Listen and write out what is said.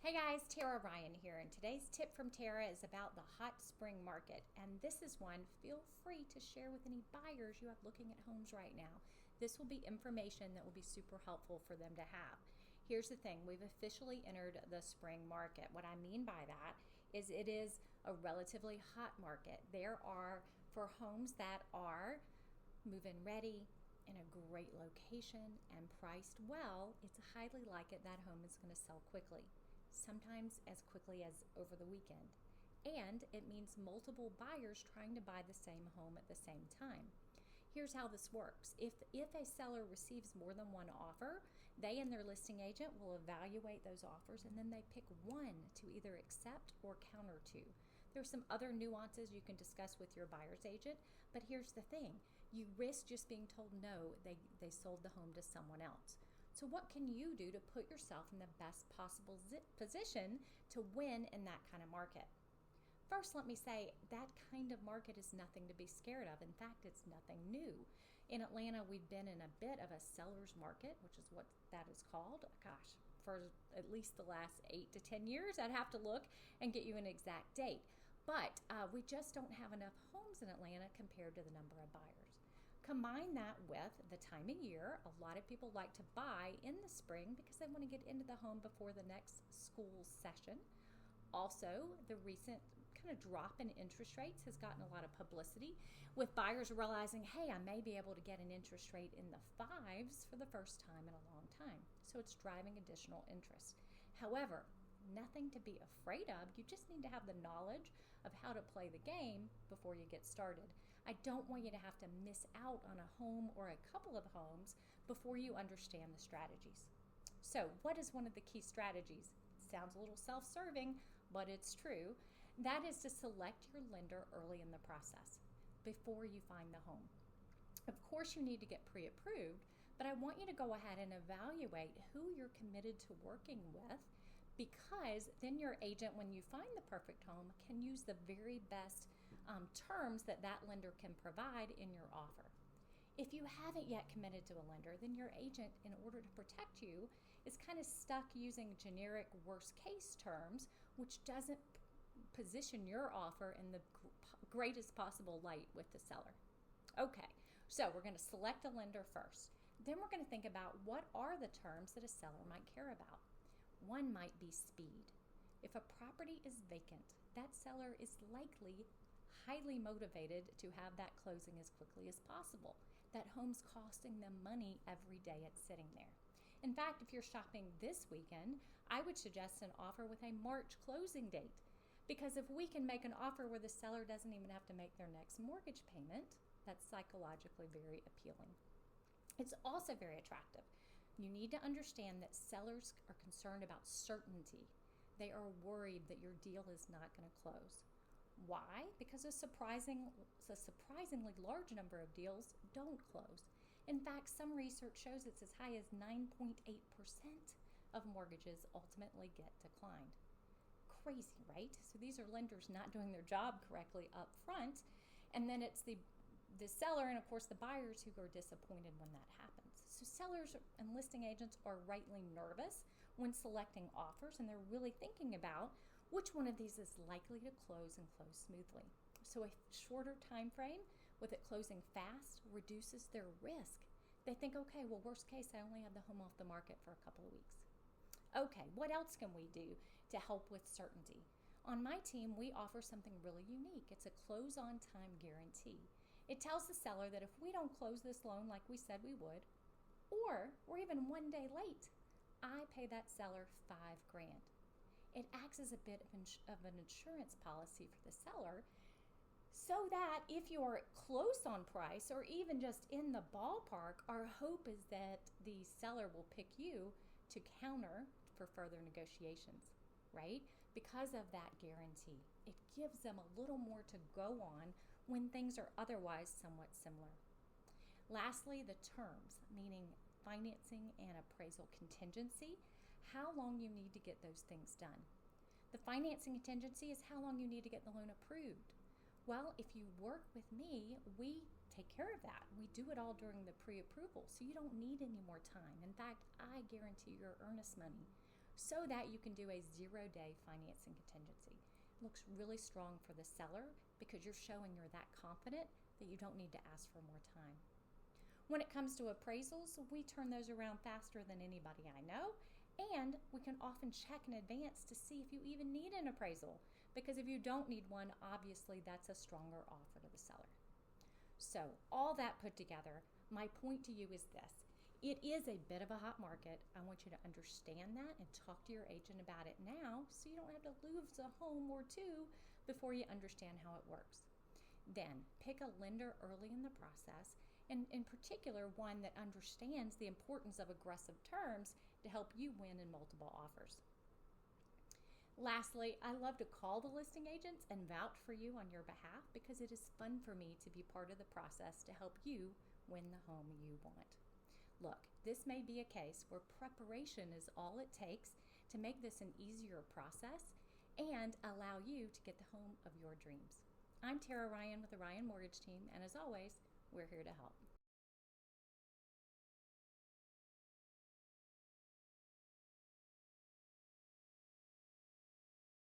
Hey guys, Tara Ryan here, and today's tip from Tara is about the hot spring market. And this is one feel free to share with any buyers you have looking at homes right now. This will be information that will be super helpful for them to have. Here's the thing, we've officially entered the spring market. What I mean by that is it is a relatively hot market. There are, for homes that are move-in ready, in a great location, and priced well, it's highly likely that home is going to sell quickly. Sometimes as quickly as over the weekend. And it means multiple buyers trying to buy the same home at the same time. Here's how this works. If a seller receives more than one offer, they and their listing agent will evaluate those offers, and then they pick one to either accept or counter to. There's some other nuances you can discuss with your buyer's agent, but here's the thing. You risk just being told no, they sold the home to someone else. So what can you do to put yourself in the best possible position to win in that kind of market? First, let me say that kind of market is nothing to be scared of. In fact, it's nothing new. In Atlanta, we've been in a bit of a seller's market, which is what that is called. Gosh, for at least the last 8 to 10 years. I'd have to look and get you an exact date. But we just don't have enough homes in Atlanta compared to the number of buyers. Combine that with the time of year. A lot of people like to buy in the spring because they want to get into the home before the next school session. Also, the recent kind of drop in interest rates has gotten a lot of publicity, with buyers realizing, hey, I may be able to get an interest rate in the 5s for the first time in a long time. So it's driving additional interest. However, nothing to be afraid of. You just need to have the knowledge of how to play the game before you get started. I don't want you to have to miss out on a home or a couple of homes before you understand the strategies. So, what is one of the key strategies? It sounds a little self-serving, but it's true. That is to select your lender early in the process before you find the home. Of course, you need to get pre-approved, but I want you to go ahead and evaluate who you're committed to working with, because then your agent, when you find the perfect home, can use the very best terms that lender can provide in your offer. If you haven't yet committed to a lender, then your agent, in order to protect you, is kind of stuck using generic worst case terms, which doesn't position your offer in the greatest possible light with the seller. Okay, so we're going to select a lender first. Then we're going to think about what are the terms that a seller might care about. One might be speed. If a property is vacant, that seller is likely highly motivated to have that closing as quickly as possible. That home's costing them money every day it's sitting there. In fact, if you're shopping this weekend, I would suggest an offer with a March closing date, because if we can make an offer where the seller doesn't even have to make their next mortgage payment, that's psychologically very appealing. It's also very attractive. You need to understand that sellers are concerned about certainty. They are worried that your deal is not going to close. Why? Because a surprisingly large number of deals don't close. In fact, some research shows it's as high as 9.8% of mortgages ultimately get declined. Crazy, right? So these are lenders not doing their job correctly up front, and then it's the seller and, of course, the buyers who are disappointed when that happens. So sellers and listing agents are rightly nervous when selecting offers, and they're really thinking about which one of these is likely to close and close smoothly. So a shorter time frame with it closing fast reduces their risk. They think, okay, well, worst case, I only have the home off the market for a couple of weeks. Okay, what else can we do to help with certainty? On my team, we offer something really unique. It's a close on time guarantee. It tells the seller that if we don't close this loan like we said we would, or we're even one day late, I pay that seller $5,000. It acts as a bit of an insurance policy for the seller, so that if you're close on price or even just in the ballpark, our hope is that the seller will pick you to counter for further negotiations, right? Because of that guarantee. It gives them a little more to go on when things are otherwise somewhat similar. Lastly, the terms, meaning financing and appraisal contingency, how long you need to get those things done. The financing contingency is how long you need to get the loan approved. Well, if you work with me, we take care of that. We do it all during the pre-approval, so you don't need any more time. In fact, I guarantee your earnest money so that you can do a 0-day financing contingency. It looks really strong for the seller because you're showing you're that confident that you don't need to ask for more time. When it comes to appraisals, we turn those around faster than anybody I know, and we can often check in advance to see if you even need an appraisal, because if you don't need one, obviously that's a stronger offer to the seller. So all that put together, my point to you is this. It is a bit of a hot market. I want you to understand that and talk to your agent about it now so you don't have to lose a home or two before you understand how it works. Then pick a lender early in the process, and in particular one that understands the importance of aggressive terms to help you win in multiple offers. Lastly, I love to call the listing agents and vouch for you on your behalf because it is fun for me to be part of the process to help you win the home you want. Look, this may be a case where preparation is all it takes to make this an easier process and allow you to get the home of your dreams. I'm Tara Ryan with the Ryan Mortgage Team, and as always, we're here to help.